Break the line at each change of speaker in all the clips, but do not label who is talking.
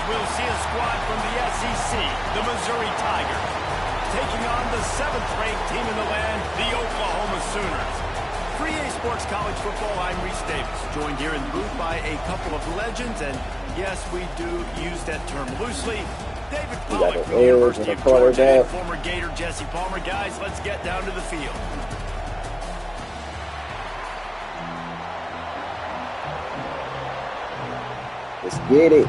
we'll see a squad from the SEC, the Missouri Tigers, taking on the 7th-ranked team in the land, the Oklahoma Sooners. For EA Sports College Football, I'm Reese Davis, joined here in the booth by a couple of legends, and yes, we do use that term loosely. David Pollack from the University of Georgia and former Gator Jesse Palmer. Guys, let's get down to the field.
Let's get it.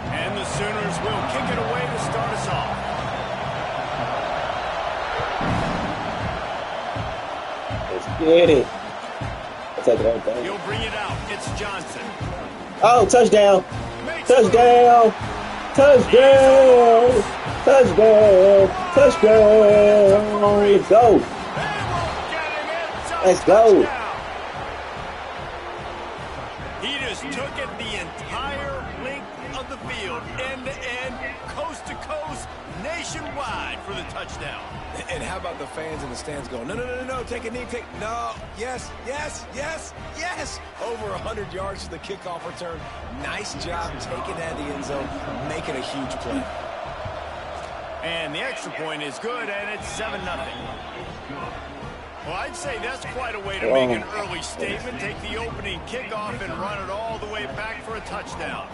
And the Sooners will kick it away to start us off.
Let's get it. I'll take it out there.
He'll bring it out. It's Johnson.
Oh, touchdown. Touchdown. Touchdown. Touchdown. Touchdown. Let's go. Let's go.
He just took it the entire length of the field, end to end, coast to coast, nationwide for the touchdown.
And how about the fans in the stands going, no, no, no, no, take a knee, no, yes, yes, yes, yes. Over 100 yards to the kickoff return. Nice job taking that to the end zone, making a huge play.
And the extra point is good, and it's 7-0. Well, I'd say that's quite a way to make an early statement. Take the opening kickoff and run it all the way back for a touchdown.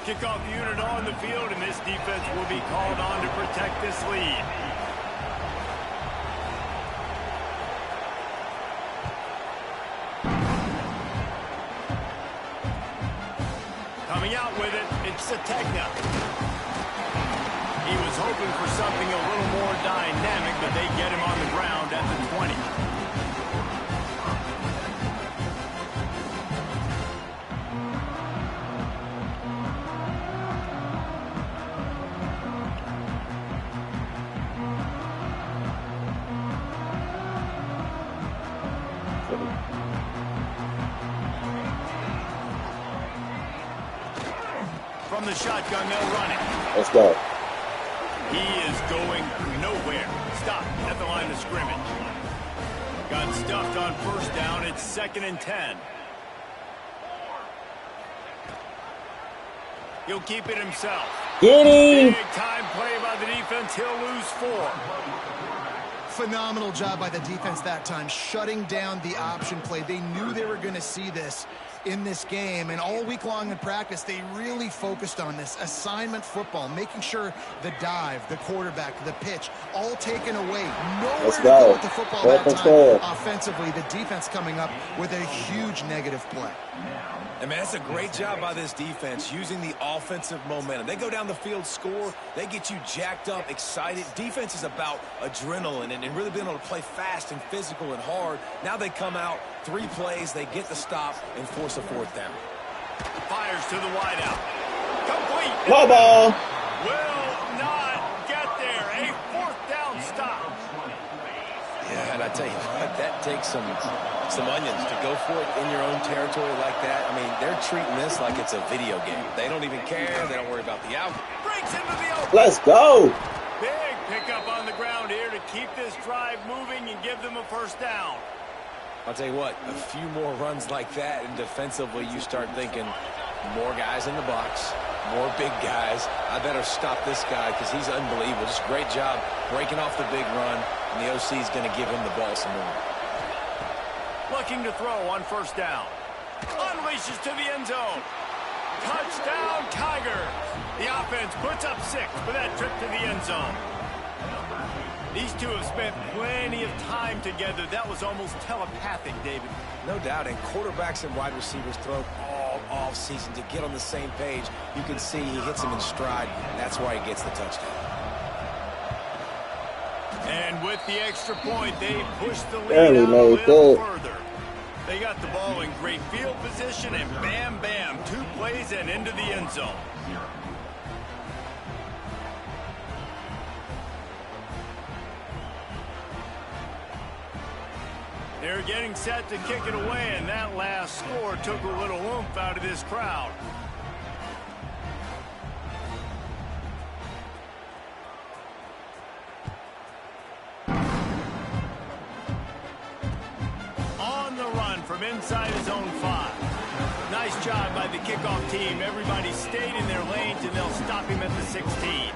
Kickoff unit on the field, and this defense will be called on to protect this lead. Coming out with it, it's Sategna. He was hoping for something a little more dynamic, but they get him on the ground at the 20. From the shotgun, they'll run it.
Let's go.
He is going nowhere. Stop at the line of scrimmage. Got stuffed on first down. It's 2nd and 10. He'll keep it himself.
Get him.
Big time play by the defense. He'll lose 4.
Phenomenal job by the defense that time, shutting down the option play. They knew they were going to see this in this game, and all week long in practice, they really focused on this assignment football, making sure the dive, the quarterback, the pitch, all taken away. Nowhere to go with the football that time. Offensively, the defense coming up with a huge negative play.
And, man, that's a great job by this defense, using the offensive momentum. They go down the field, score, they get you jacked up, excited. Defense is about adrenaline and really being able to play fast and physical and hard. Now they come out, 3 plays, they get the stop and force a 4th down.
Fires to the wideout. Complete.
Low ball.
Will not get there. A 4th down stop.
Yeah, and I tell you what, that takes some onions to go for it in your own territory like that. I mean, they're treating this like it's a video game. They don't even care. They don't worry about the outcome.
Breaks into the open.
Let's go.
Big pickup on the ground here to keep this drive moving and give them a 1st down.
I'll tell you what, a few more runs like that, and defensively you start thinking more guys in the box, more big guys. I better stop this guy because he's unbelievable. Just great job breaking off the big run, and the OC is going to give him the ball some more.
Looking to throw on 1st down. Unleashes to the end zone. Touchdown, Tigers. The offense puts up 6 for that trip to the end zone. These two have spent plenty of time together. That was almost telepathic, David.
No doubt, and quarterbacks and wide receivers throw all off-season to get on the same page. You can see he hits him in stride. That's why he gets the touchdown.
And with the extra point, they push the lead out a little further. They got the ball in great field position, and bam, bam, 2 plays and into the end zone. They're getting set to kick it away, and that last score took a little oomph out of this crowd. from inside his own 5. Nice job by the kickoff team. Everybody stayed in their lanes, and they'll stop him at the 16.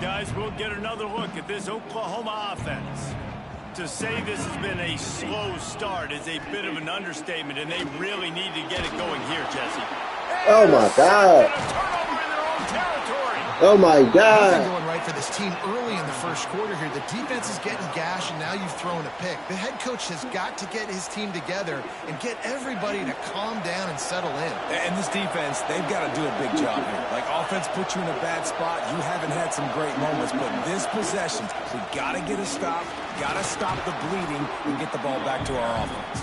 Guys, we'll get another look at this Oklahoma offense. To say this has been a slow start is a bit of an understatement, and they really need to get it going here, Jesse.
Oh, my God.
Turnover in their own territory.
Oh, my God.
Nothing going right for this team early in the first quarter here. The defense is getting gashed, and now you've thrown a pick. The head coach has got to get his team together and get everybody to calm down and settle in.
And this defense, they've got to do a big job here. Like, offense put you in a bad spot. You haven't had some great moments, but this possession, we got to get a stop, got to stop the bleeding, and get the ball back to our offense.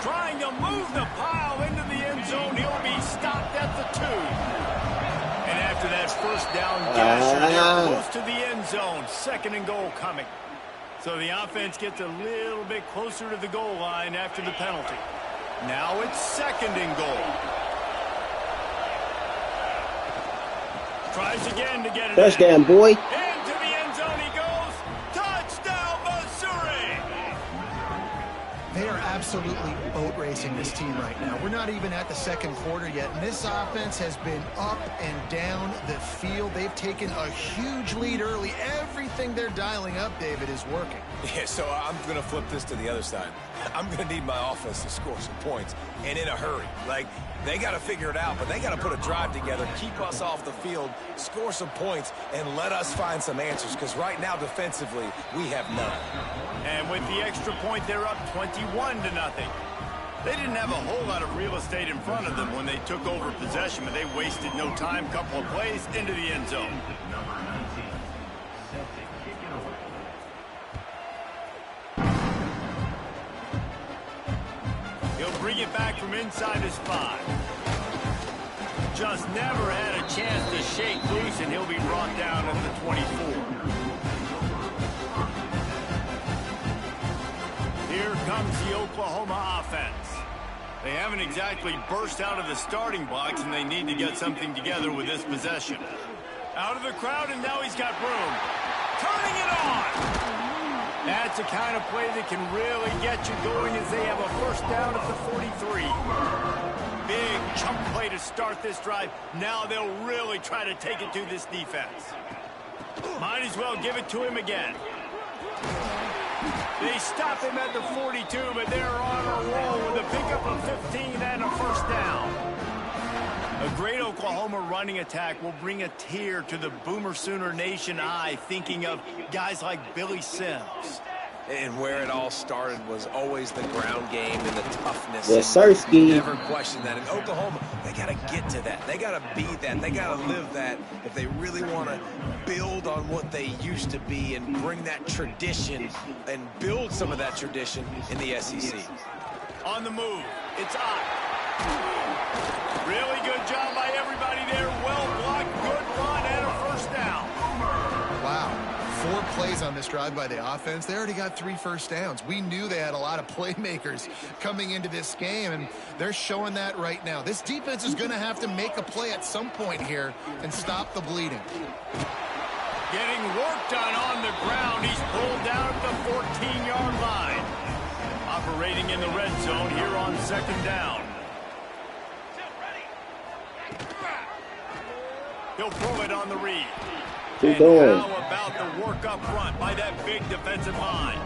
Trying to move the pile into the end zone. He'll be stopped at the 2. And after that first down gasher, they're close to the end zone. 2nd and goal coming. So the offense gets a little bit closer to the goal line after the penalty. Now it's 2nd and goal. Tries again to get it.
Touchdown, boy.
Into the end zone he goes. Touchdown, Missouri!
They are absolutely boat racing this team right now. We're not even at the second quarter yet, and this offense has been up and down the field. They've taken a huge lead early. Everything they're dialing up, David, is working.
Yeah, so I'm going to flip this to the other side. I'm going to need my offense to score some points, and in a hurry. Like, they got to figure it out, but they got to put a drive together, keep us off the field, score some points, and let us find some answers, because right now, defensively, we have none.
And with the extra point, they're up 21-0. They didn't have a whole lot of real estate in front of them when they took over possession, but they wasted no time. Couple of plays into the end zone. He'll bring it back from inside his 5. Just never had a chance to shake loose, and he'll be brought down at the 24. Here comes the Oklahoma offense. They haven't exactly burst out of the starting blocks, and they need to get something together with this possession. Out of the crowd, and now he's got room. Turning it on! That's the kind of play that can really get you going as they have a first down at the 43. Big chunk play to start this drive. Now they'll really try to take it to this defense. Might as well give it to him again. They stop him at the 42, but they're on a roll with a pickup of 15 and a first down. A great Oklahoma running attack will bring a tear to the Boomer Sooner Nation eye, thinking of guys like Billy Sims.
And where it all started was always the ground game and the toughness.
Yes, Sirski.
Never question that. In Oklahoma, they got to get to that. They got to be that. They got to live that if they really want to build on what they used to be and bring that tradition and build some of that tradition in the SEC.
On the move, it's up. Really good job by everybody there. Well blocked, good run, and a first down.
Wow. 4 plays on this drive by the offense. They already got 3 first downs. We knew they had a lot of playmakers coming into this game, and they're showing that right now. This defense is going to have to make a play at some point here and stop the bleeding.
Getting work done on the ground. He's pulled down at the 14-yard line. Operating in the red zone here on 2nd down. He'll pull it on the read. And how about the work up front by that big defensive line?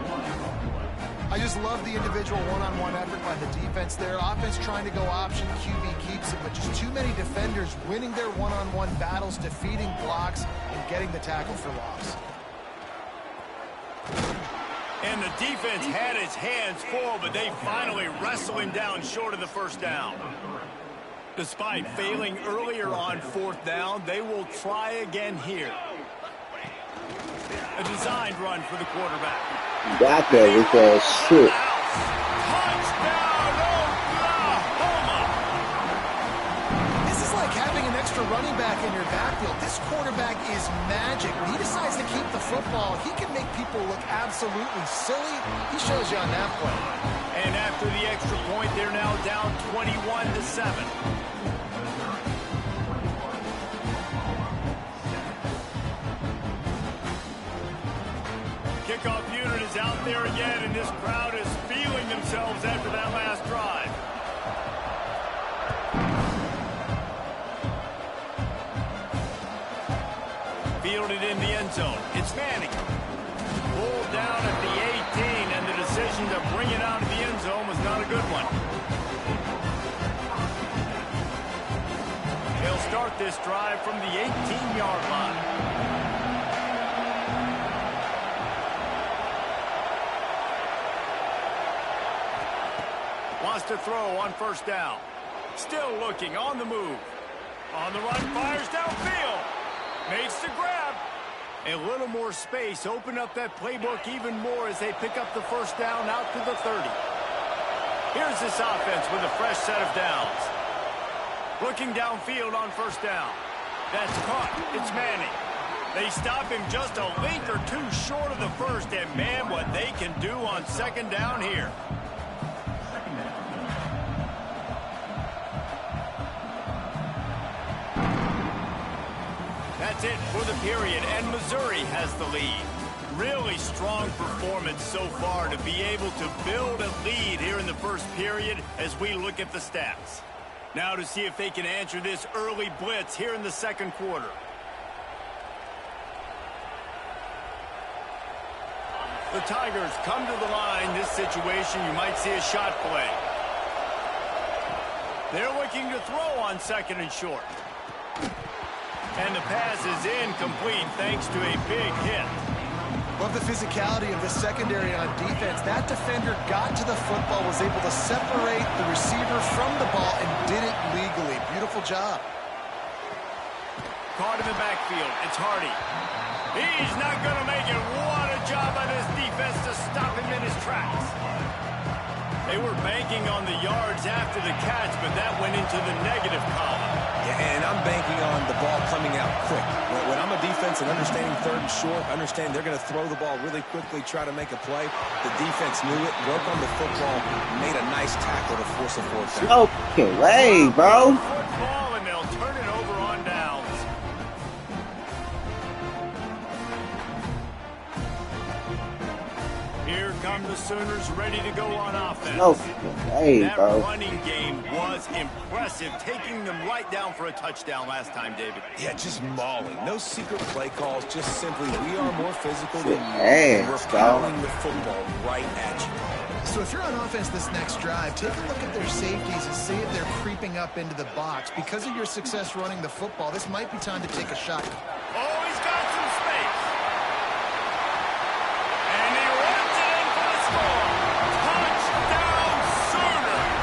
I just love the individual one-on-one effort by the defense there. Offense trying to go option, QB keeps it, but just too many defenders winning their one-on-one battles, defeating blocks, and getting the tackle for loss.
And the defense had his hands full, but they finally wrestle him down short of the first down. Despite failing earlier on 4th down, they will try again here. A designed run for the quarterback.
Got that with that shit.
Touchdown, Oklahoma!
This is like having an extra running back in your backfield. This quarterback is magic. When he decides to keep the football, he can make people look absolutely silly. He shows you on that play.
And after the extra point, they're now down 21-7. is out there again, and this crowd is feeling themselves after that last drive. Fielded in the end zone. It's Manning. Pulled down at the 18, and the decision to bring it out of the end zone was not a good one. He'll start this drive from the 18-yard line. Wants to throw on first down. Still looking, on the move. On the run, fires downfield. Makes the grab. A little more space. Open up that playbook even more as they pick up the first down out to the 30. Here's this offense with a fresh set of downs. Looking downfield on first down. That's caught. It's Manning. They stop him just a link or two short of the first, and man, what they can do on second down here. That's it for the period, and Missouri has the lead. Really strong performance so far to be able to build a lead here in the first period as we look at the stats. Now to see if they can answer this early blitz here in the second quarter. The Tigers come to the line. This situation, you might see a shot play. They're looking to throw on second and short. And the pass is incomplete thanks to a big hit.
Love the physicality of the secondary on defense. That defender got to the football, was able to separate the receiver from the ball, and did it legally. Beautiful job.
Caught in the backfield. It's Hardy. He's not going to make it. What a job by this defense to stop him in his tracks. They were banking on the yards after the catch, but that went into the negative column.
Yeah, and I'm banking on the ball coming out quick. When I'm a defense and understanding third and short, understand they're going to throw the ball really quickly, try to make a play. The defense knew it, broke on the football, made a nice tackle to force a fourth down.
Okay, way, bro.
Football, and they'll turn it over on downs. Here come the Sooners ready to go on offense.
No way,
that
bro.
running game was impressive, taking them right down for a touchdown last time, David.
Yeah, just mauling. No secret play calls, just simply we are more physical than you.
Hey,
We're pounding the football right at you.
So if you're on offense this next drive, take a look at their safeties and see if they're creeping up into the box. Because of your success running the football, this might be time to take a shot.
Oh, he's got some space. And he runs it in for the score. Touchdown, Sooners.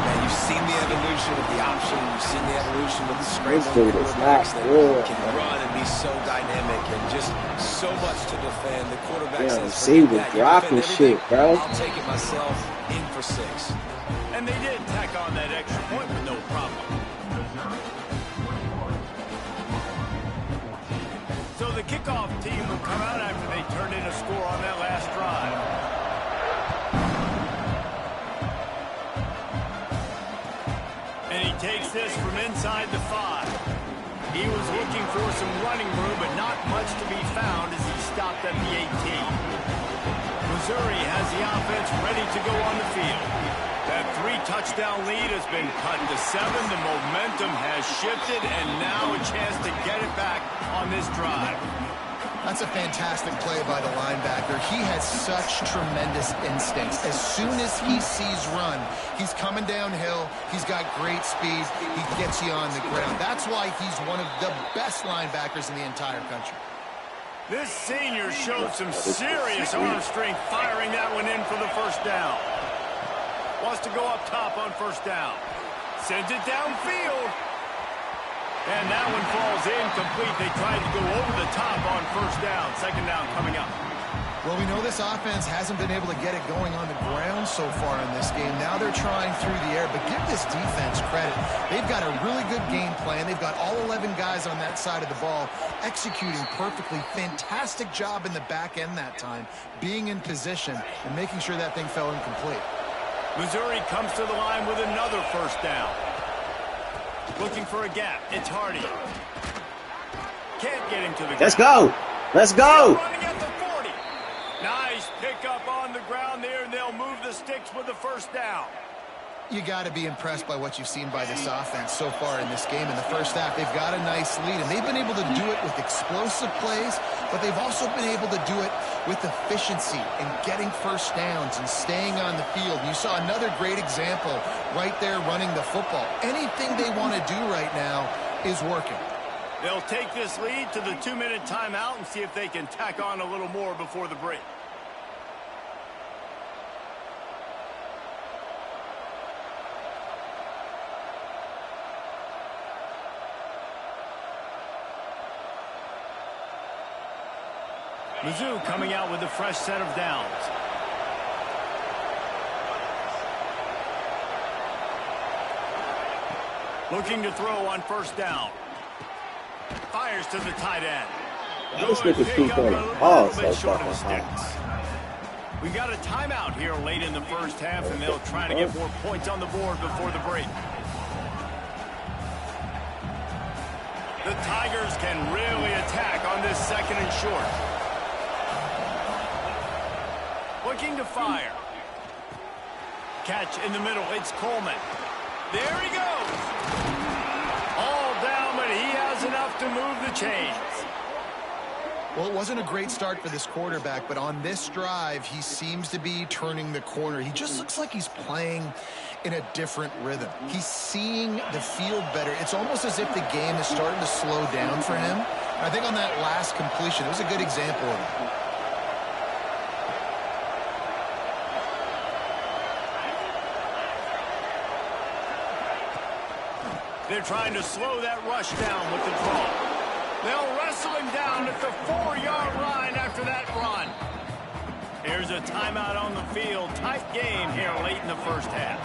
And you've seen the evolution of the option. You've seen the evolution of the
This
scramble
dude is not
quarterbacks that
good,
can
man.
run and be so dynamic and just so much to defend. The quarterback
Yeah,
says,
see,
"Forget
we're
that. You
dropping
defend everything.
shit, bro."
I'll take it myself. In for 6.
And they did tack on that extra point with no problem. So the kickoff team will come out after they turned in a score on that last drive. And he takes this from inside the 5. He was looking for some running room, but not much to be found as he stopped at the 18. Missouri has the offense ready to go on the field. That 3-touchdown lead has been cut to 7. The momentum has shifted, and now a chance to get it back on this drive.
That's a fantastic play by the linebacker. He has such tremendous instincts. As soon as he sees run, he's coming downhill. He's got great speed. He gets you on the ground. That's why he's one of the best linebackers in the entire country.
This senior showed some serious arm strength firing that one in for the first down. Wants to go up top on first down. Sends it downfield. And that one falls incomplete. They tried to go over the top on first down. Second down coming up.
Well, we know this offense hasn't been able to get it going on the ground so far in this game. Now they're trying through the air, but give this defense credit. They've got a really good game plan. They've got all 11 guys on that side of the ball executing perfectly. Fantastic job in the back end that time, being in position and making sure that thing fell incomplete.
Missouri comes to the line with another first down. Looking for a gap. It's Hardy. Can't get him to the ground.
Let's go. Let's go.
Running at the 40. Nice pickup on the ground there, and they'll move the sticks with the first down.
You got to be impressed by what you've seen by this offense so far in this game. In the first half, they've got a nice lead, and they've been able to do it with explosive plays, but they've also been able to do it with efficiency and getting first downs and staying on the field. And you saw another great example right there running the football. Anything they want to do right now is working.
They'll take this lead to the 2-minute timeout and see if they can tack on a little more before the break. Mizzou coming out with a fresh set of downs. Looking to throw on first down. Fires to the tight end.
This nigga's keep on the ball so fucking
sticks. We got a timeout here late in the first half, and they'll try to get more points on the board before the break. The Tigers can really attack on this second and short. Looking to fire. Catch in the middle. It's Coleman. There he goes. All down, but he has enough to move the chains.
Well, it wasn't a great start for this quarterback, but on this drive, he seems to be turning the corner. He just looks like he's playing in a different rhythm. He's seeing the field better. It's almost as if the game is starting to slow down for him. And I think on that last completion, it was a good example of it.
They're trying to slow that rush down with the draw. They'll wrestle him down at the 4-yard line after that run. Here's a timeout on the field. Tight game here late in the first half.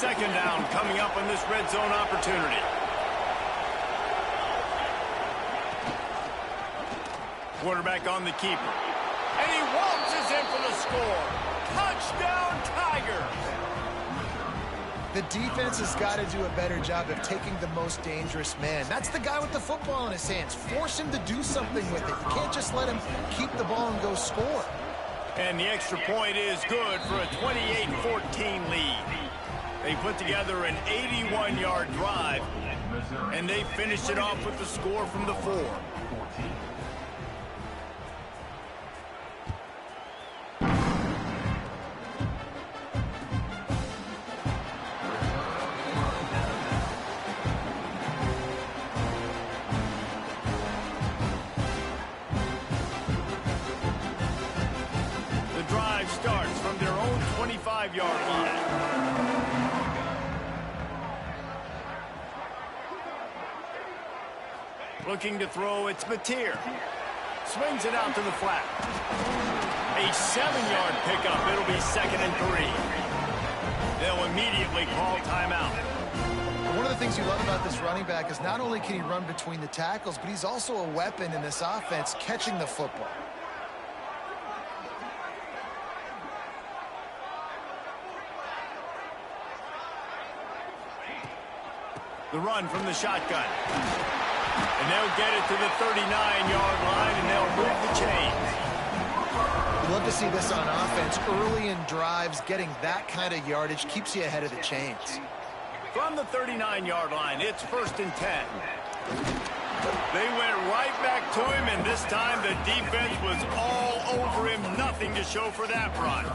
Second down coming up on this red zone opportunity. Quarterback on the keeper. And he waltzes in for the score. Touchdown, Tigers!
The defense has got to do a better job of taking the most dangerous man. That's the guy with the football in his hands. Force him to do something with it. You can't just let him keep the ball and go score.
And the extra point is good for a 28-14 lead. They put together an 81-yard drive, and they finished it off with the score from the 4. The drive starts from their own 25-yard line. Looking to throw, it's Mateer. Swings it out to the flat. A 7-yard pickup. It'll be 2nd and 3. They'll immediately call timeout.
One of the things you love about this running back is not only can he run between the tackles, but he's also a weapon in this offense catching the football.
The run from the shotgun. And they'll get it to the 39-yard line, and they'll move the chains.
You love to see this on offense. Early in drives, getting that kind of yardage keeps you ahead of the chains.
From the 39-yard line, it's 1st and 10. They went right back to him, and this time the defense was all over him. Nothing to show for that run.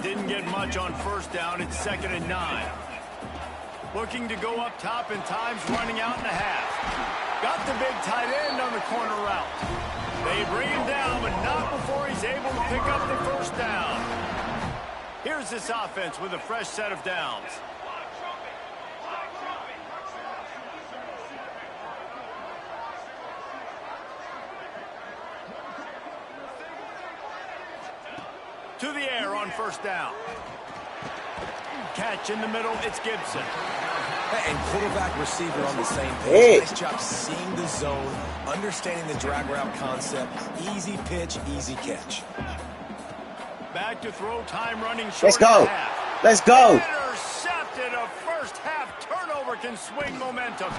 Didn't get much on first down. It's 2nd and 9. Looking to go up top, and time's running out in the half. Got the big tight end on the corner route. They bring him down, but not before he's able to pick up the first down. Here's this offense with a fresh set of downs. To the air on first down. Catch in the middle, it's Gibson.
And quarterback receiver on the same page. Nice job seeing the zone, understanding the drag route concept. Easy pitch, easy catch.
Back to throw, time running short.
Let's go. Let's go.
Intercepted first half turnover can swing momentum.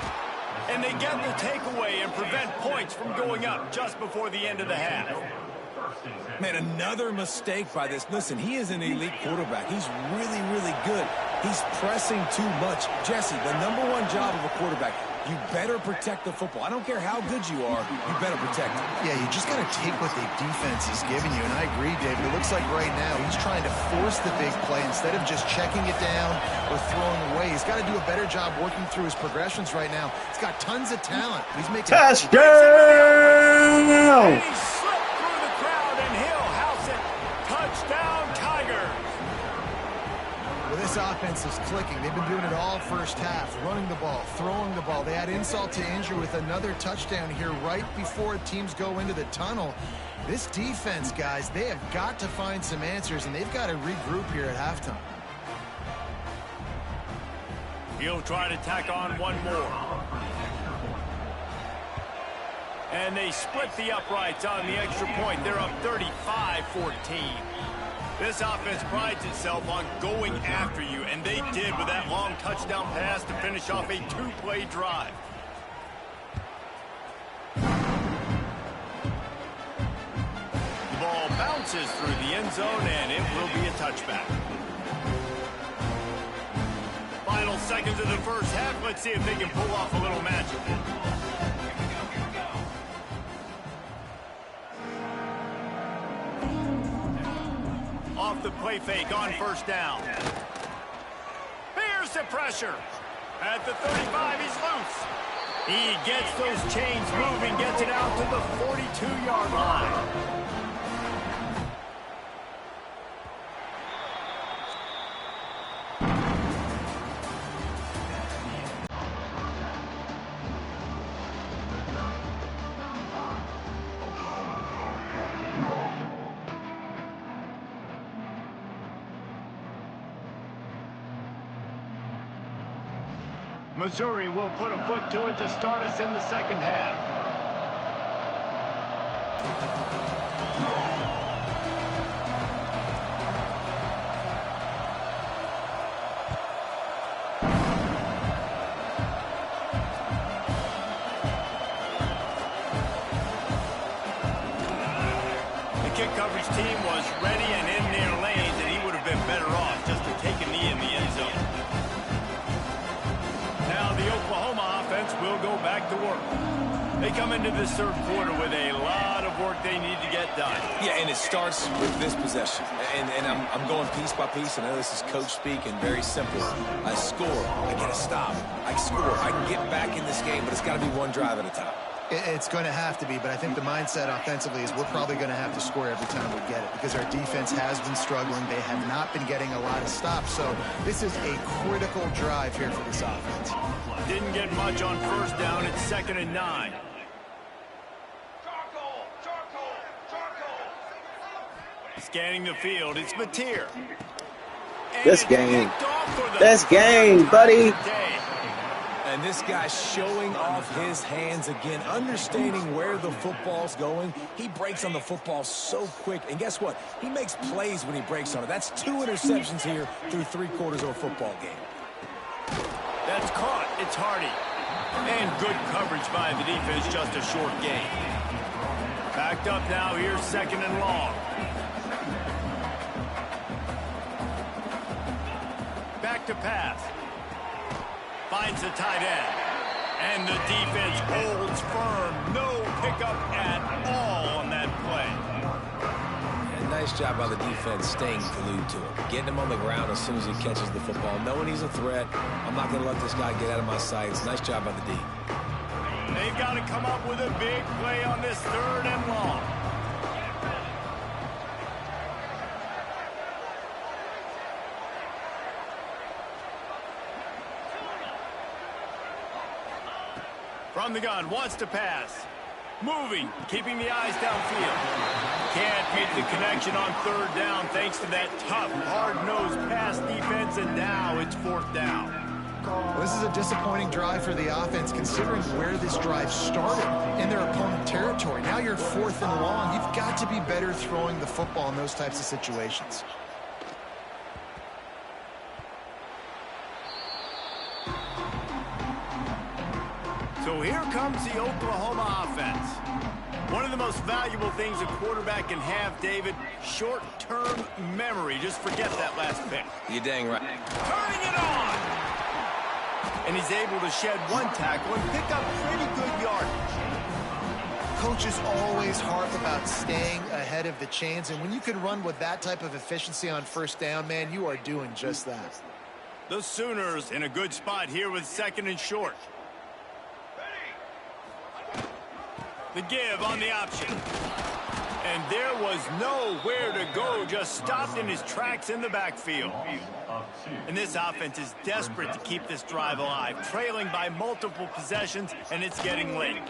And they get the takeaway and prevent points from going up just before the end of the half.
Man, another mistake by this. Listen, he is an elite quarterback. He's really, really good. He's pressing too much. Jesse, the #1 job of a quarterback, you better protect the football. I don't care how good you are, you better protect it.
Yeah, you just got to take what the defense is giving you. And I agree, David. It looks like right now he's trying to force the big play instead of just checking it down or throwing away. He's got to do a better job working through his progressions right now. He's got tons of talent. He's making
touchdown.
And he slipped through the crowd, and he'll house it. Touchdown, Tigers.
Well, this offense is clicking. They've been doing it all first half, running the ball, throwing the ball. They add insult to injury with another touchdown here right before teams go into the tunnel. This defense, guys, they have got to find some answers, and they've got to regroup here at halftime.
He'll try to tack on one more. And they split the uprights on the extra point. They're up 35-14. This offense prides itself on going after you, and they did with that long touchdown pass to finish off a two-play drive. The ball bounces through the end zone, and it will be a touchback. Final seconds of the first half. Let's see if they can pull off a little magic. Off the play fake on first down. Here's the pressure. At the 35, he's loose. He gets those chains moving, gets it out to the 42-yard line. Missouri will put a foot to it to start us in the second half. The kick coverage team was ready and in their lanes, and he would have been better off just to take a knee in the end zone. Now the Oklahoma offense will go back to work. They come into this third quarter with a lot of work they need to get done.
Yeah, and it starts with this possession. And I'm going piece by piece. I know this is coach speak and very simple. I score. I get a stop. I score. I can get back in this game, but it's got to be one drive at a time.
It's going to have to be, but I think the mindset offensively is we're probably going to have to score every time we get it because our defense has been struggling. They have not been getting a lot of stops, so this is a critical drive here for this offense.
Didn't get much on first down. It's 2nd and 9. Scanning the field, it's Mateer.
This game. This game, buddy.
And this guy's showing off his hands again, understanding where the football's going. He breaks on the football so quick. And guess what? He makes plays when he breaks on it. That's 2 interceptions here through 3 quarters of a football game.
That's caught. It's Hardy. And good coverage by the defense, just a short gain. Backed up now, here's 2nd and long. Back to pass. Finds the tight end. And the defense holds firm. No pickup at all on that play.
And nice job by the defense staying glued to him. Getting him on the ground as soon as he catches the football. Knowing he's a threat. I'm not going to let this guy get out of my sights. Nice job by the D.
They've got to come up with a big play on this 3rd and long. From the gun, wants to pass. Moving, keeping the eyes downfield. Can't make the connection on 3rd down thanks to that tough, hard-nosed pass defense, and now it's 4th down.
Well, this is a disappointing drive for the offense considering where this drive started in their opponent territory. Now you're 4th and long. You've got to be better throwing the football in those types of situations.
So here comes the Oklahoma offense. One of the most valuable things a quarterback can have, David, short-term memory. Just forget that last pick.
You're dang right.
Turning it on! And he's able to shed one tackle and pick up pretty good yardage.
Coaches always harp about staying ahead of the chains, and when you can run with that type of efficiency on first down, man, you are doing just that.
The Sooners in a good spot here with 2nd and short. The give on the option. And there was nowhere to go, just stopped in his tracks in the backfield. And this offense is desperate to keep this drive alive, trailing by multiple possessions, and it's getting late.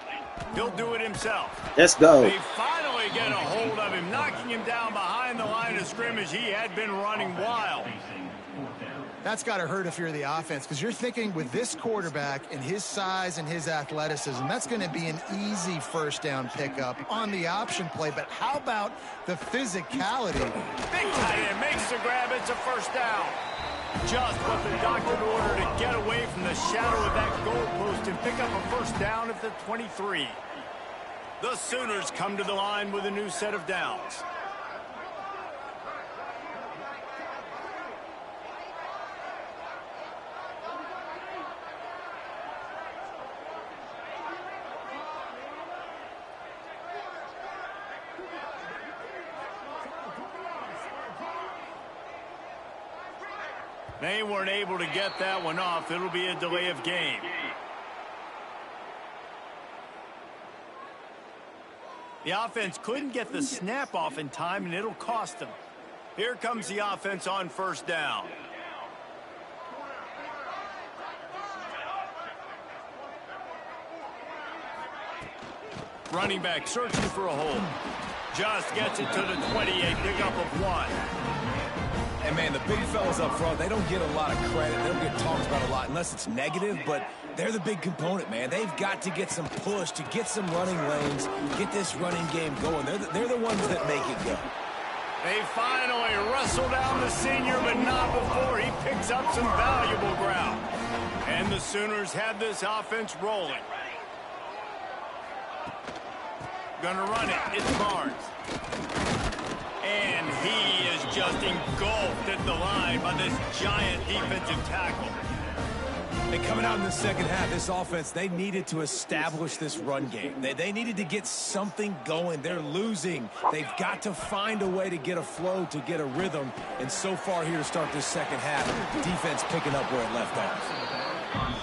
He'll do it himself.
Let's go.
They finally get a hold of him, knocking him down behind the line of scrimmage. He had been running wild.
That's got to hurt if you're the offense, because you're thinking with this quarterback and his size and his athleticism, that's going to be an easy first down pickup on the option play. But how about the physicality?
Big tight end makes the grab. It's a first down. Just what the doctor ordered to get away from the shadow of that goalpost and pick up a first down at the 23. The Sooners come to the line with a new set of downs. They weren't able to get that one off. It'll be a delay of game. The offense couldn't get the snap off in time, and it'll cost them. Here comes the offense on first down. Running back searching for a hole. Just gets it to the 28, pickup of 1.
And, man, the big fellas up front, they don't get a lot of credit. They don't get talked about a lot unless it's negative, but they're the big component, man. They've got to get some push, to get some running lanes, get this running game going. They're the ones that make it go.
They finally wrestle down the senior, but not before he picks up some valuable ground. And the Sooners have this offense rolling. Gonna run it. It's Barnes. And he is just engulfed at the line by this giant defensive tackle.
And coming out in the second half, this offense, they needed to establish this run game. They needed to get something going. They're losing. They've got to find a way to get a flow, to get a rhythm. And so far here to start this second half, defense picking up where it left off.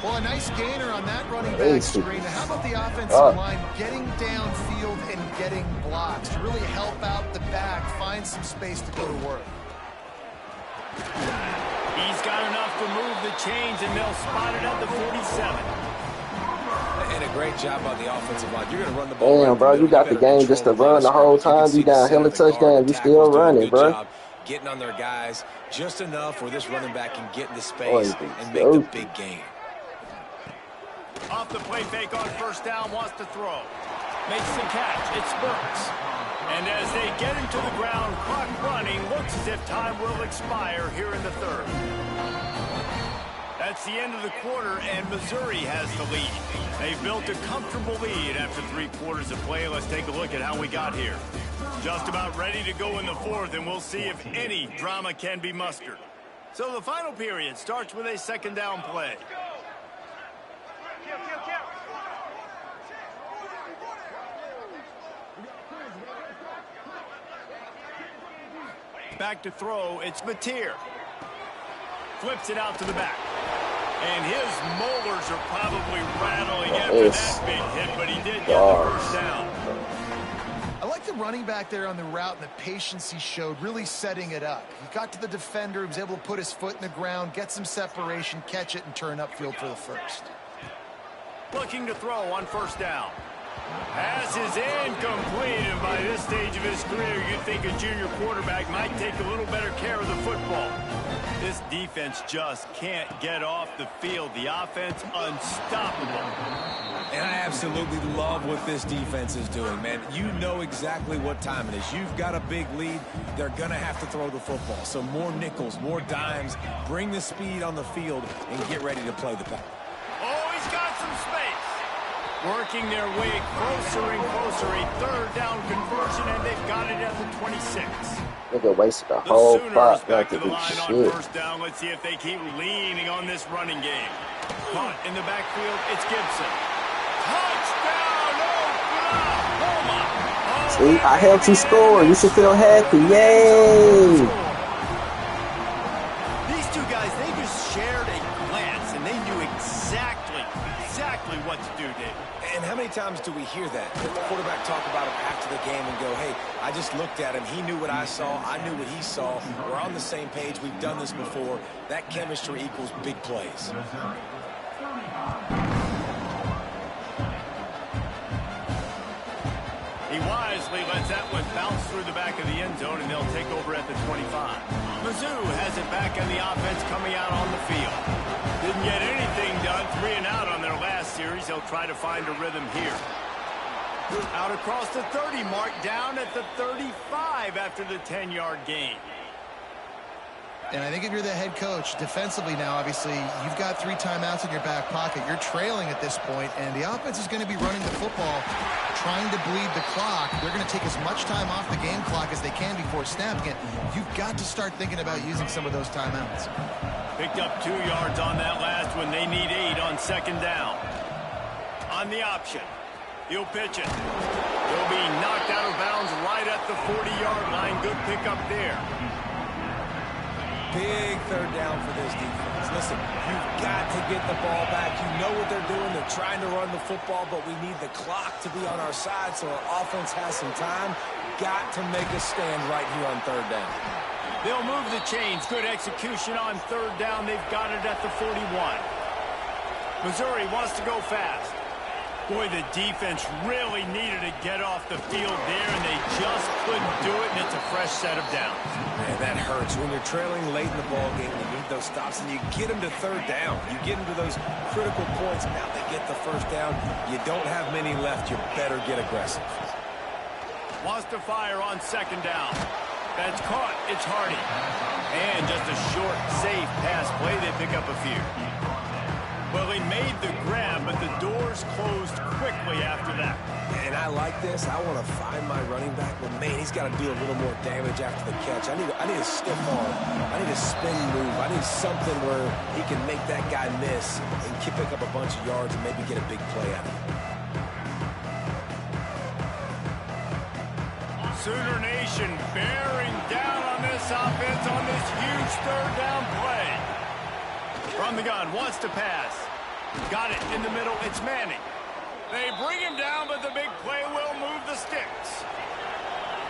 Well, a nice gainer on that running back screen. How about the offensive line getting downfield and getting blocks to really help out the back, find some space to go to work?
He's got enough to move the chains, and they'll spot it at the 47.
And a great job on the offensive line. You're going to run the ball.
Damn, bro, you got the game just to run the whole time. You down hella touchdown. You still running, bro.
Getting on their guys just enough where this running back can get into space and make the big game.
Off the play fake on first down, wants to throw. Makes the catch. It's Burks. And as they get him to the ground, clock running, looks as if time will expire here in the third. That's the end of the quarter, and Missouri has the lead. They've built a comfortable lead after 3 quarters of play. Let's take a look at how we got here. Just about ready to go in the fourth, and we'll see if any drama can be mustered. So the final period starts with a second down play. Back to throw, it's Mateer. Flips it out to the back. And his molars are probably rattling after that big hit, but he did get the first down.
I like the running back there on the route and the patience he showed, really setting it up. He got to the defender, he was able to put his foot in the ground, get some separation, catch it, and turn upfield for the first.
Looking to throw on first down. Pass is incomplete, and by this stage of his career, you'd think a junior quarterback might take a little better care of the football. This defense just can't get off the field. The offense unstoppable.
And I absolutely love what this defense is doing, man. You know exactly what time it is. You've got a big lead. They're going to have to throw the football. So more nickels, more dimes. Bring the speed on the field and get ready to play the pass.
Oh, he's got some space. Working their way closer and closer. A third down conversion, and they've got it at the 26.
Nigga wasted the
The
whole
Sooners
clock
back
not
to
to
the
do
line on
shit.
first down. Let's see if they keep leaning on this running game. Caught in the backfield, it's Gibson. Touchdown, Oklahoma!
See, I helped you score. You should feel happy. Yay!
These two guys, they just shared a glance, and they knew exactly what to do, Dave.
And how many times do we hear that? The quarterback talk about him after the game and go, hey, I just looked at him. He knew what I saw. I knew what he saw. We're on the same page. We've done this before. That chemistry equals big plays.
He wisely lets that one bounce through the back of the end zone, and they'll take over at the 25. Mizzou has it back on the offense coming out on the field. Didn't get anything done, 3 and out on their last series. They'll try to find a rhythm here. Out across the 30 mark, down at the 35 after the 10-yard gain.
And I think if you're the head coach, defensively now, obviously, you've got 3 timeouts in your back pocket. You're trailing at this point, and the offense is going to be running the football, trying to bleed the clock. They're going to take as much time off the game clock as they can before snapping it. You've got to start thinking about using some of those timeouts.
Picked up 2 yards on that last one. They need 8 on second down. On the option, he'll pitch it. He'll be knocked out of bounds right at the 40-yard line. Good pickup there.
Big third down for this defense. Listen, you've got to get the ball back. You know what they're doing. They're trying to run the football, but we need the clock to be on our side so our offense has some time. Got to make a stand right here on third down.
They'll move the chains. Good execution on third down. They've got it at the 41. Missouri wants to go fast. Boy, the defense really needed to get off the field there, and they just couldn't do it, and it's a fresh set of downs.
Man, that hurts. When you're trailing late in the ball game, you need those stops, and you get them to third down. You get them to those critical points, and now they get the first down. You don't have many left. You better get aggressive.
Wants to fire on second down. That's caught. It's Hardy. And just a short, safe pass play. They pick up a few. Well, he made the grab, but the doors closed quickly after that.
And I like this. I want to find my running back, but man, he's got to do a little more damage after the catch. I need a stiff arm. I need a spin move. I need something where he can make that guy miss and pick up a bunch of yards and maybe get a big play out of it.
Sooner Nation bearing down on this offense on this huge third down play. From the gun, wants to pass. Got it in the middle. It's Manning. They bring him down, but the big play will move the sticks.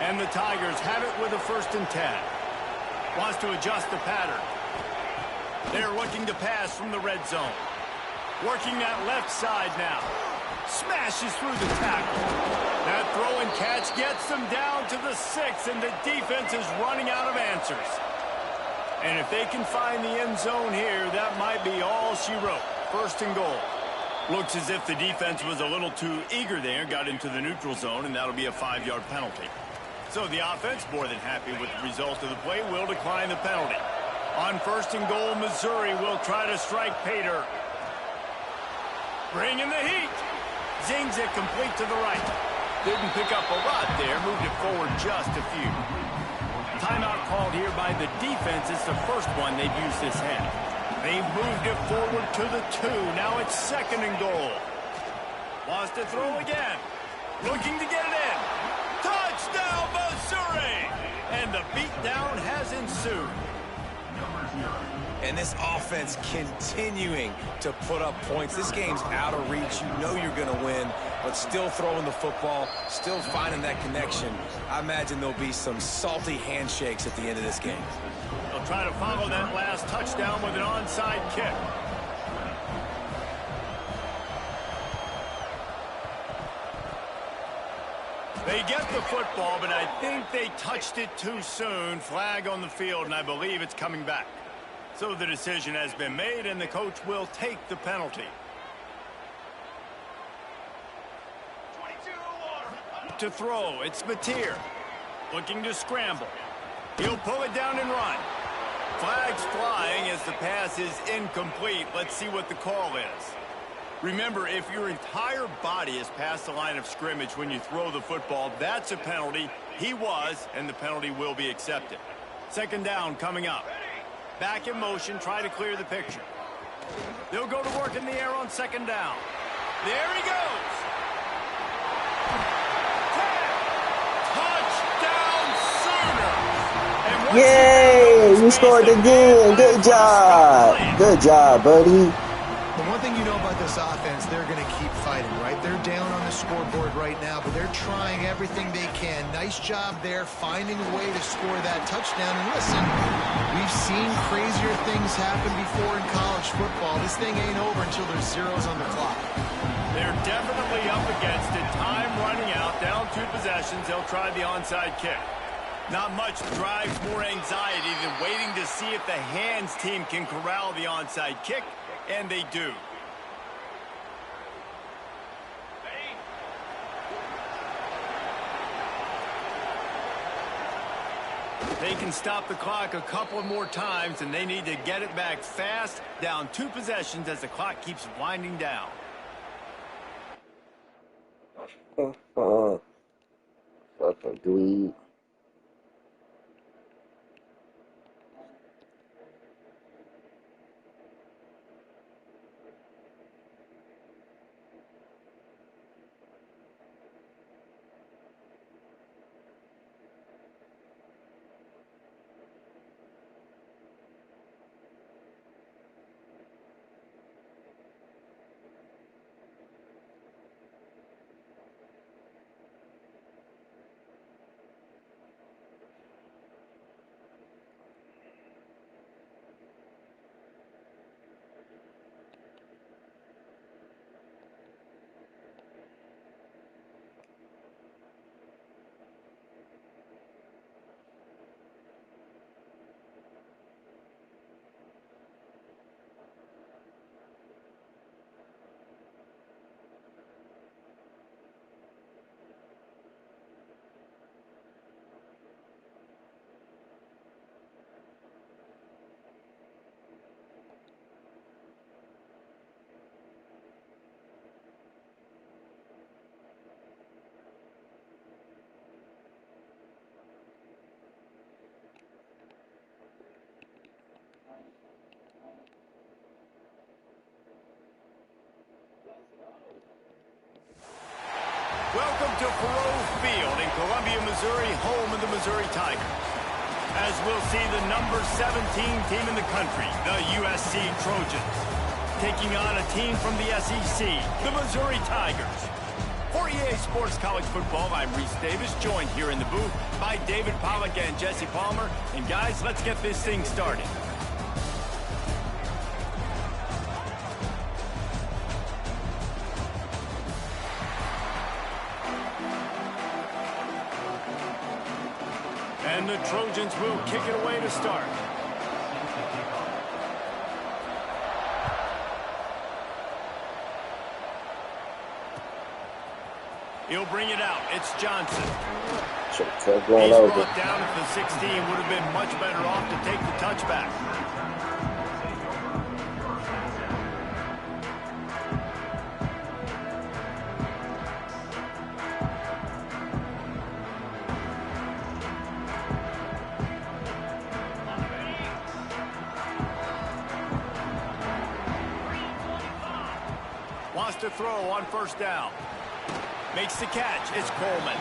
And the Tigers have it with a 1st and 10. Wants to adjust the pattern. They're looking to pass from the red zone. Working that left side now. Smashes through the tackle. That throw and catch gets them down to the 6, and the defense is running out of answers. And if they can find the end zone here, that might be all she wrote. 1st and goal. Looks as if the defense was a little too eager there, got into the neutral zone, and that'll be a 5-yard penalty. So the offense, more than happy with the result of the play, will decline the penalty. On 1st and goal, Missouri will try to strike Pater. Bring in the heat. Zings it complete to the right. Didn't pick up a lot there, moved it forward just a few. Timeout called here by the defense. It's the first one they've used this half. They've moved it forward to the 2. Now it's 2nd and goal. Wants to throw again. Looking to get it in. Touchdown, Missouri! And the beatdown has ensued.
And this offense continuing to put up points. This game's out of reach. You know you're going to win, but still throwing the football, still finding that connection. I imagine there'll be some salty handshakes at the end of this game.
They'll try to follow that last touchdown with an onside kick. They get the football, but I think they touched it too soon. Flag on the field, and I believe it's coming back. So the decision has been made, and the coach will take the penalty. To throw, it's Mateer. Looking to scramble. He'll pull it down and run. Flags flying as the pass is incomplete. Let's see what the call is. Remember, if your entire body is past the line of scrimmage when you throw the football, that's a penalty. He was, and the penalty will be accepted. Second down coming up. Back in motion, try to clear the picture. They'll go to work in the air on second down. There he goes. 10. Touchdown, Sooners.
Yay! You scored again. Good job. Good job, buddy.
The one thing you know about this offense, they're going to keep fighting, right? They're down on the scoreboard right now, but they're trying everything they can. Nice job there, finding a way to score that touchdown. And listen, we've seen crazier things happen before in college football. This thing ain't over until there's zeros on the clock.
They're definitely up against it. Time running out, down 2 possessions. They'll try the onside kick. Not much drives more anxiety than waiting to see if the hands team can corral the onside kick. And they do. They can stop the clock a couple more times, and they need to get it back fast. Down 2 possessions as the clock keeps winding down.
Fucking dude.
Welcome to Faurot Field in Columbia, Missouri, home of the Missouri Tigers. As we'll see the number 17 team in the country, the USC Trojans, taking on a team from the SEC, the Missouri Tigers. For EA Sports College Football, I'm Reese Davis, joined here in the booth by David Pollack and Jesse Palmer. And guys, let's get this thing started. And the Trojans will kick it away to start. He'll bring it out. It's Johnson. He's brought down at the 16. Would have been much better off to take the touchback. Wants to throw on first down. Makes the catch. It's Coleman.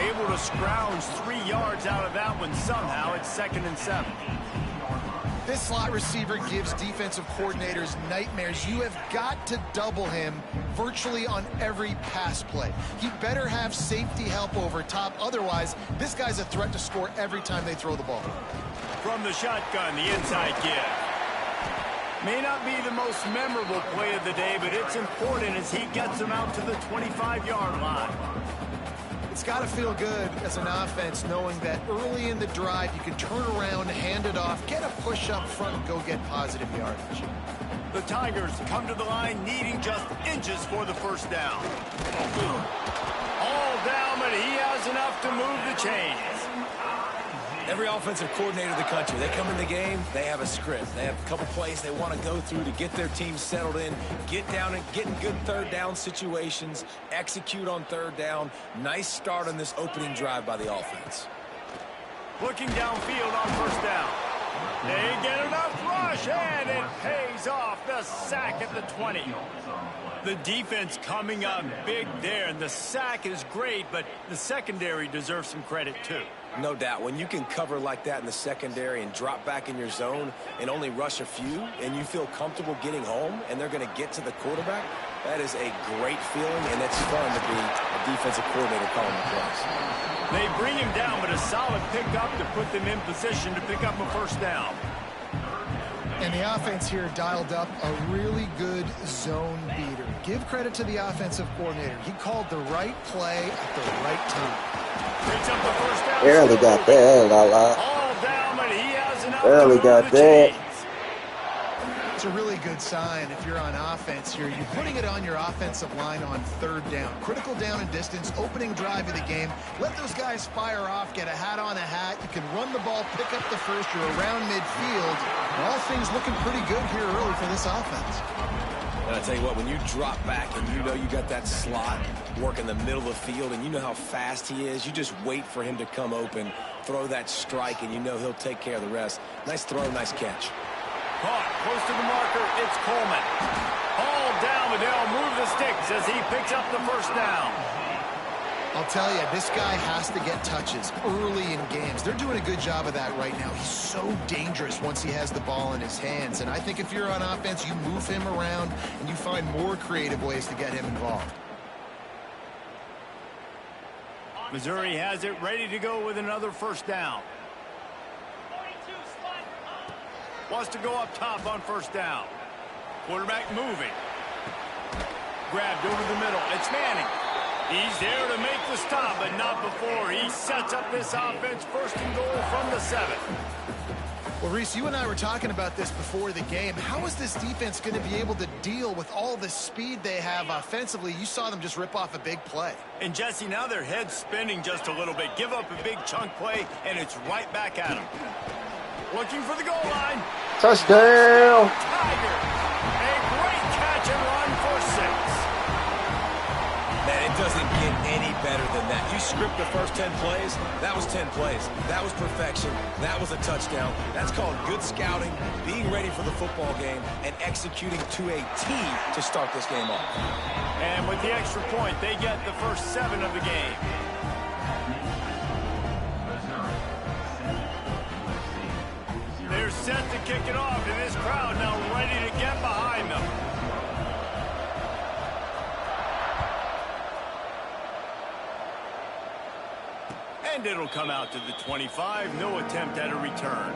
Able to scrounge 3 yards out of that one somehow. It's 2nd and 7.
This slot receiver gives defensive coordinators nightmares. You have got to double him virtually on every pass play. He better have safety help over top. Otherwise, this guy's a threat to score every time they throw the ball.
From the shotgun, the inside give. May not be the most memorable play of the day, but it's important as he gets him out to the 25-yard line.
It's got to feel good as an offense knowing that early in the drive you can turn around, hand it off, get a push up front, and go get positive yardage.
The Tigers come to the line needing just inches for the first down. All down, but he has enough to move the chains.
Every offensive coordinator in the country, they come in the game, they have a script. They have a couple plays they want to go through to get their team settled in, get down and get in good third down situations, execute on third down. Nice start on this opening drive by the offense.
Looking downfield on first down. They get enough rush, and it pays off. The sack at the 20. The defense coming up big there, and the sack is great, but the secondary deserves some credit too.
No doubt. When you can cover like that in the secondary and drop back in your zone and only rush a few, and you feel comfortable getting home, and they're going to get to the quarterback, that is a great feeling, and it's fun to be a defensive coordinator calling the plays.
They bring him down, but a solid pickup to put them in position to pick up a first down.
And the offense here dialed up a really good zone beater. Give credit to the offensive coordinator. He called the right play at the right time.
Picks up the first down.
Barely got that.
All down, but he has enough
Barely
to
got
move the
that.
chains.
It's a really good sign if you're on offense here. You're putting it on your offensive line on third down. Critical down and distance, opening drive of the game. Let those guys fire off, get a hat on a hat. You can run the ball, pick up the first. You're around midfield. All things looking pretty good here early for this offense.
And I tell you what, when you drop back and you know you got that slot work in the middle of the field and you know how fast he is, you just wait for him to come open, throw that strike, and you know he'll take care of the rest. Nice throw, nice catch.
Caught close to the marker. It's Coleman. All down, but they'll move the sticks as he picks up the first down.
I'll tell you, this guy has to get touches early in games. They're doing a good job of that right now. He's so dangerous once he has the ball in his hands. And I think if you're on offense, you move him around and you find more creative ways to get him involved.
Missouri has it ready to go with another first down. Wants to go up top on first down. Quarterback moving. Grabbed over the middle. It's Manning. He's there to make the stop, but not before. He sets up this offense first and goal from the 7.
Well, Reese, you and I were talking about this before the game. How is this defense going to be able to deal with all the speed they have offensively? You saw them just rip off a big play.
And, Jesse, now their head's spinning just a little bit. Give up a big chunk play, and it's right back at them. Looking for the goal line.
Touchdown.
Tiger. A great catch and run for 6.
Man, it doesn't get any better than that. You script the first 10 plays, that was 10 plays. That was perfection. That was a touchdown. That's called good scouting, being ready for the football game, and executing to a T to start this game off.
And with the extra point, they get the first 7 of the game. They're set to kick it off, and this crowd now ready to get behind them. And it'll come out to the 25. No attempt at a return.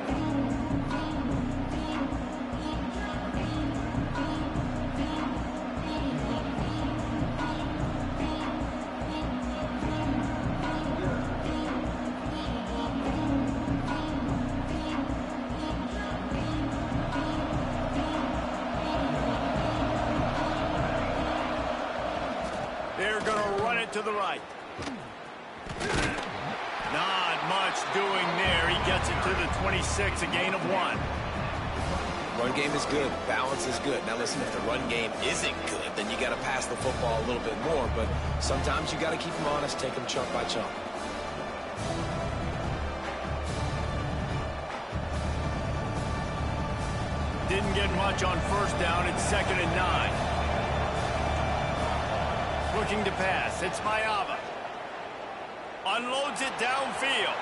They're going to run it to the right. Not much doing there. He gets it to the 26, a gain of 1.
Run game is good. Balance is good. Now listen, if the run game isn't good, then you got to pass the football a little bit more. But sometimes you got to keep them honest, take them chunk by chunk.
Didn't get much on first down. It's 2nd and 9. Looking to pass. It's Mayava. Unloads it downfield.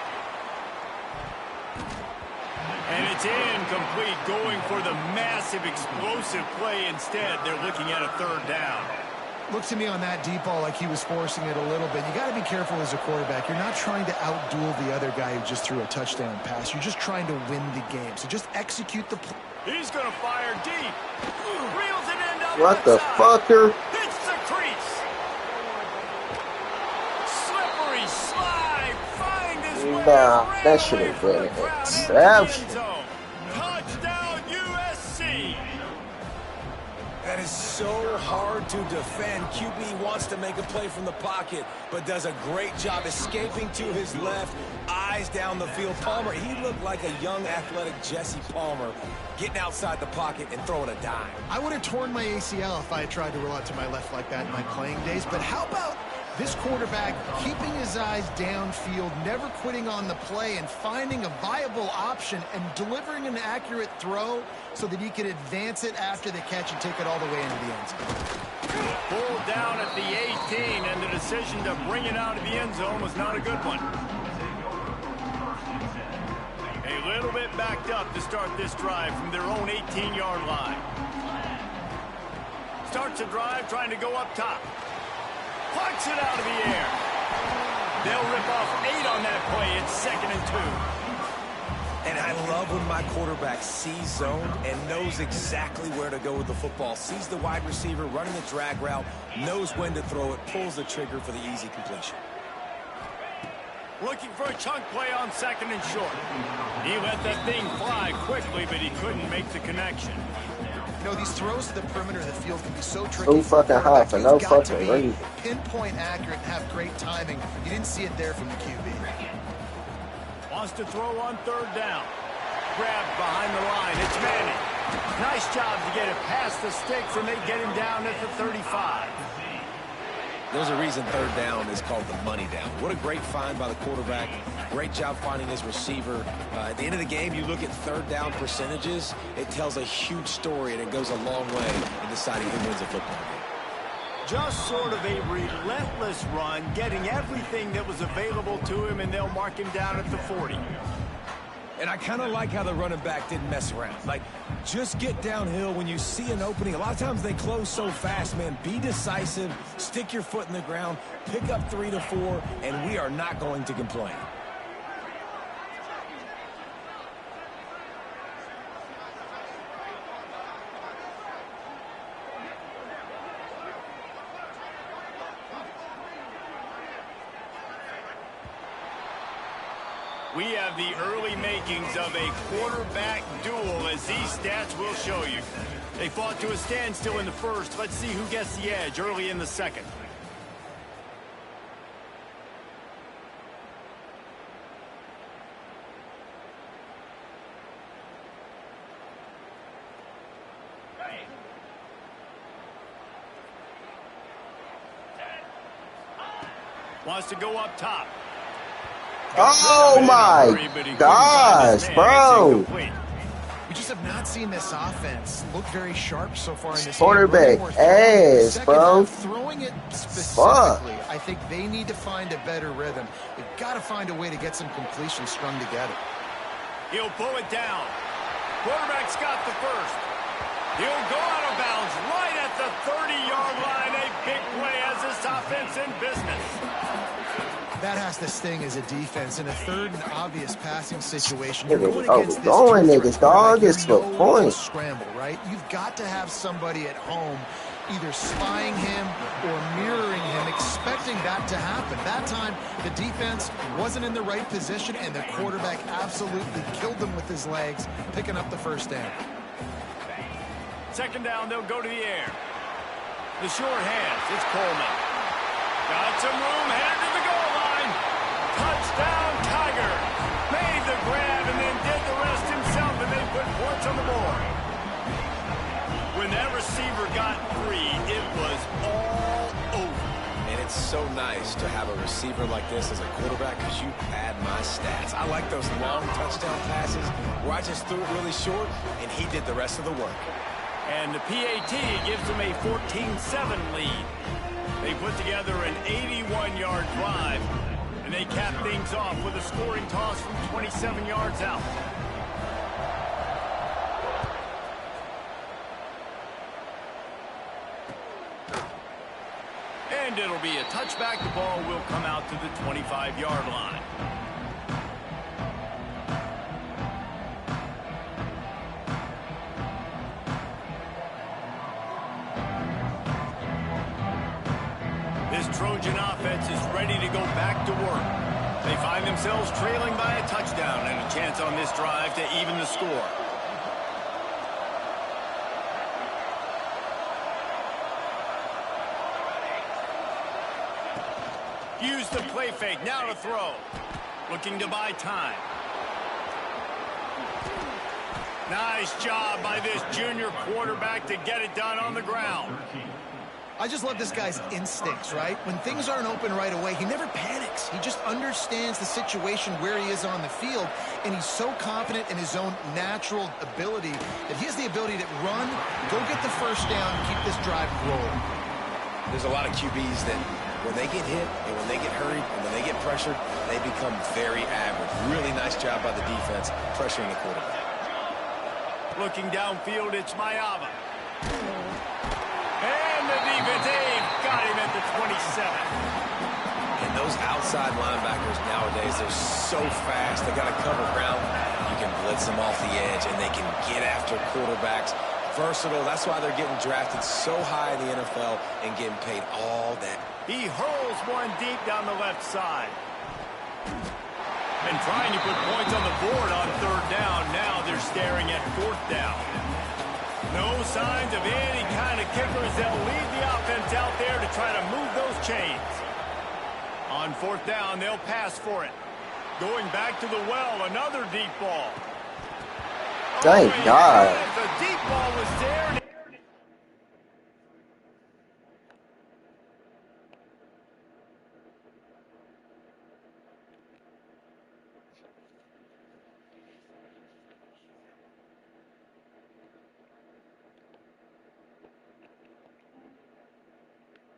And it's incomplete, going for the massive, explosive play instead. They're looking at a 3rd down.
Looked to me on that deep ball like he was forcing it a little bit. You got to be careful as a quarterback. You're not trying to outduel the other guy who just threw a touchdown pass. You're just trying to win the game. So just execute the play.
He's going to fire deep. Reels it in down
What the
side.
fucker?
Hits the crease. Slippery slide. Find his way
Nah,
around
that should have been
the
an
crowd into the
exception.
end zone. Touchdown USC.
That is so hard to defend. QB wants to make a play from the pocket, but does a great job escaping to his left, eyes down the field. Palmer, he looked like a young, athletic Jesse Palmer, getting outside the pocket and throwing a dime.
I would have torn my ACL if I had tried to roll out to my left like that in my playing days, but how about this quarterback keeping his eyes downfield, never quitting on the play, and finding a viable option and delivering an accurate throw so that he could advance it after the catch and take it all the way into the end zone.
Pulled down at the 18, and the decision to bring it out of the end zone was not a good one. A little bit backed up to start this drive from their own 18-yard line. Starts the drive trying to go up top. Punts it out of the air. They'll rip off 8 on that play. It's 2nd and 2.
And I love when my quarterback sees zone and knows exactly where to go with the football. Sees the wide receiver running the drag route, knows when to throw it, pulls the trigger for the easy completion.
Looking for a chunk play on 2nd and short. He let that thing fly quickly, but he couldn't make the connection.
You know, these throws to the perimeter of the field can be so tricky.
Too fucking high for no fucking reason.
Pinpoint accurate and have great timing. You didn't see it there from the QB.
Wants to throw on 3rd down. Grabbed behind the line. It's Manning. Nice job to get it past the sticks, and they get him down at the 35.
There's a reason 3rd down is called the money down. What a great find by the quarterback. Great job finding his receiver. At the end of the game, you look at 3rd down percentages. It tells a huge story, and it goes a long way in deciding who wins a football game.
Just sort of a relentless run, getting everything that was available to him, and they'll mark him down at the 40.
And I kind of like how the running back didn't mess around. Like, just get downhill when you see an opening. A lot of times they close so fast, man. Be decisive, stick your foot in the ground, pick up 3 to 4, and we are not going to complain.
We have the early makings of a quarterback duel, as these stats will show you. They fought to a standstill in the first. Let's see who gets the edge early in the second. Wants to go up top.
Oh my gosh, bro.
We just have not seen this offense look very sharp so far in this
quarterback ass, bro.
Throwing it specifically, I think they need to find a better rhythm. They've got to find a way to get some completions strung together.
He'll pull it down. Quarterback's got the first. He'll go out of bounds right at the 30-yard line. A big play as this offense in business.
That has to sting as a defense in a 3rd and obvious passing situation.
You're
going
against this niggas, dog. It's the point.
Scramble, right? You've got to have somebody at home either spying him or mirroring him, expecting that to happen. That time, the defense wasn't in the right position, and the quarterback absolutely killed them with his legs, picking up the 1st down.
2nd down, they'll go to the air. The short hands, it's Coleman. Got some room, headed to the goal line. Touchdown, Tiger. Made the grab and then did the rest himself, and they put points on the board. When that receiver got 3, it was all over.
And it's so nice to have a receiver like this as a quarterback because you pad my stats. I like those long touchdown passes where I just threw it really short, and he did the rest of the work.
And the PAT gives them a 14-7 lead. They put together an 81-yard drive, and they cap things off with a scoring toss from 27 yards out. And it'll be a touchback. The ball will come out to the 25-yard line. This Trojan offense is ready to go back to work. They find themselves trailing by a touchdown and a chance on this drive to even the score. Use the play fake. Now to throw. Looking to buy time. Nice job by this junior quarterback to get it done on the ground.
I just love this guy's instincts, right? When things aren't open right away, he never panics. He just understands the situation where he is on the field, and he's so confident in his own natural ability that he has the ability to run, go get the first down, and keep this drive rolling.
There's a lot of QBs that when they get hit and when they get hurried and when they get pressured, they become very average. Really nice job by the defense pressuring the quarterback.
Looking downfield, it's Mayava. And the defense, they've got him at the 27.
And those outside linebackers nowadays, they're so fast. They got to cover ground. You can blitz them off the edge, and they can get after quarterbacks. Versatile. That's why they're getting drafted so high in the NFL and getting paid all that.
He hurls one deep down the left side. And trying to put points on the board on third down. Now they're staring at fourth down. No signs of any kind of kickers. They'll lead the offense out there to try to move those chains. On fourth down, they'll pass for it. Going back to the well, another deep ball.
Thank God.
The deep ball was there.